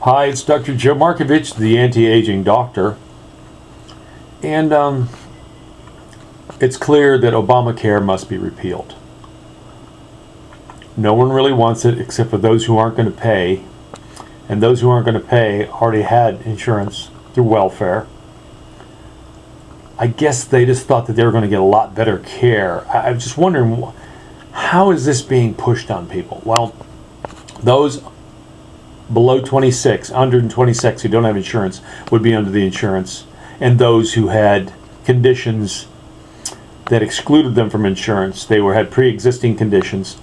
Hi, it's Dr. Joe Markovich, the anti-aging doctor. And it's clear that Obamacare must be repealed. No one really wants it except for those who aren't going to pay. And those who aren't going to pay already had insurance through welfare. I guess they just thought that they were going to get a lot better care. I'm just wondering, how is this being pushed on people? Well, those below 26, under 26 who don't have insurance would be under the insurance, and those who had conditions that excluded them from insurance, had pre-existing conditions,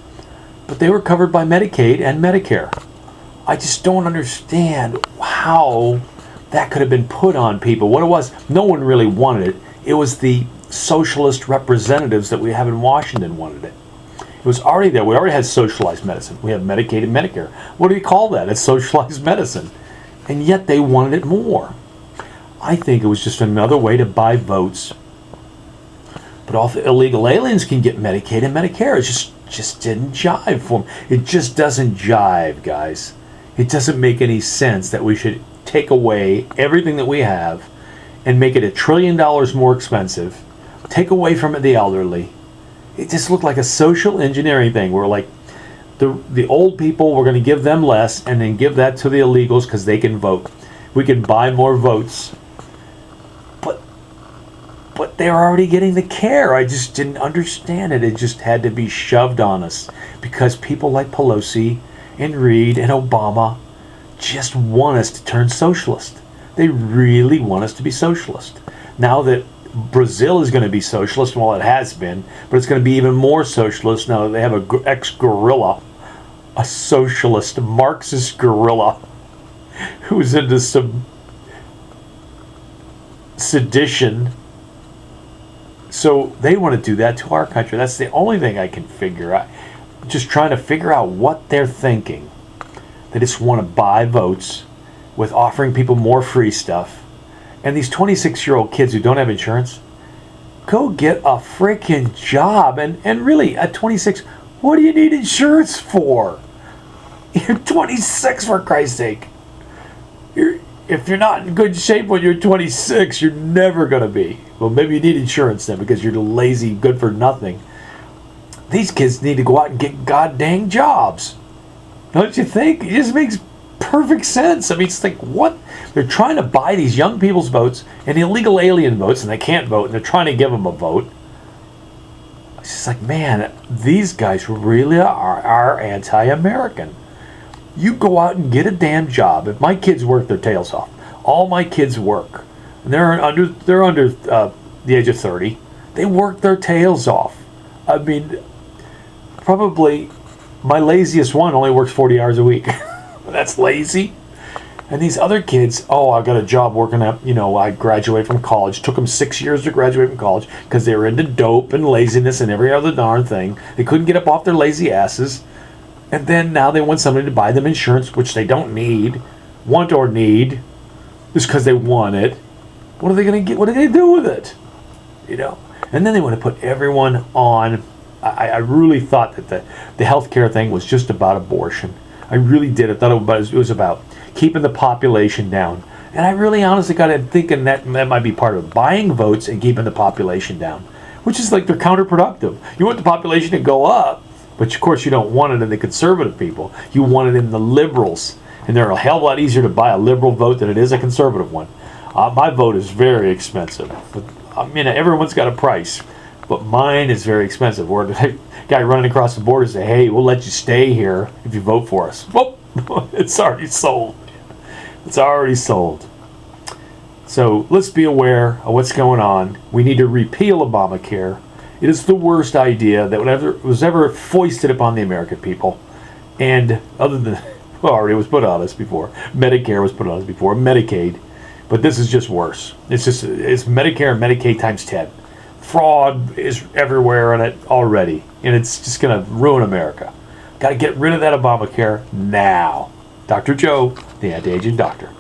but they were covered by Medicaid and Medicare. I just don't understand how that could have been put on people. What it was, no one really wanted it. It was the socialist representatives that we have in Washington wanted it. It was already there. We already had socialized medicine. We have Medicaid and Medicare. What do you call that? It's socialized medicine. And yet they wanted it more. I think it was just another way to buy votes. But all the illegal aliens can get Medicaid and Medicare. It just didn't jive for them. It just doesn't jive, guys. It doesn't make any sense that we should take away everything that we have and make it $1 trillion more expensive, take away from it the elderly. It just looked like a social engineering thing. We're like, the old people, we're going to give them less and then give that to the illegals because they can vote. We can buy more votes. But they're already getting the care. I just didn't understand it. It just had to be shoved on us because people like Pelosi and Reid and Obama just want us to turn socialist. They really want us to be socialist. Now that Brazil is going to be socialist, well, it has been, but it's going to be even more socialist now that they have an ex-guerrilla, a socialist, Marxist guerrilla, who's into some sedition. So they want to do that to our country. That's the only thing I can figure out. Just trying to figure out what they're thinking. They just want to buy votes with offering people more free stuff. And these 26-year-old kids who don't have insurance, go get a freaking job. And really, at 26, what do you need insurance for? You're 26, for Christ's sake. If you're not in good shape when you're 26, you're never going to be. Well, maybe you need insurance then because you're lazy, good for nothing. These kids need to go out and get goddamn jobs. Don't you think? It just makes perfect sense. I mean, it's like, what? They're trying to buy these young people's votes and illegal alien votes, and they can't vote, and they're trying to give them a vote. It's just like, man, these guys really are anti-American. You go out and get a damn job. If my kids work their tails off, all my kids work, and they're under the age of 30, they work their tails off. I mean, probably my laziest one only works 40 hours a week. That's lazy. And these other kids, I got a job working at, I graduated from college. Took them 6 years to graduate from college because they were into dope and laziness and every other darn thing. They couldn't get up off their lazy asses. And then now they want somebody to buy them insurance, which they don't want or need, just because they want it. What are they going to get? What are they going to do with it? And then they want to put everyone on. I really thought that the healthcare thing was just about abortion. I really did. I thought it was about keeping the population down. And I really honestly got it thinking that might be part of buying votes and keeping the population down, which is like they're counterproductive. You want the population to go up, but of course you don't want it in the conservative people. You want it in the liberals. And they're a hell of a lot easier to buy a liberal vote than it is a conservative one. My vote is very expensive. But, everyone's got a price. But mine is very expensive. Where the guy running across the border say, hey, we'll let you stay here if you vote for us. Well, it's already sold. It's already sold. So let's be aware of what's going on. We need to repeal Obamacare. It is the worst idea that was ever foisted upon the American people. And other than, already was put on us before. Medicare was put on us before. Medicaid. But this is just worse. It's Medicare and Medicaid times 10. Fraud is everywhere in it already, and it's just going to ruin America. Got to get rid of that Obamacare now. Dr. Joe, the anti-aging doctor.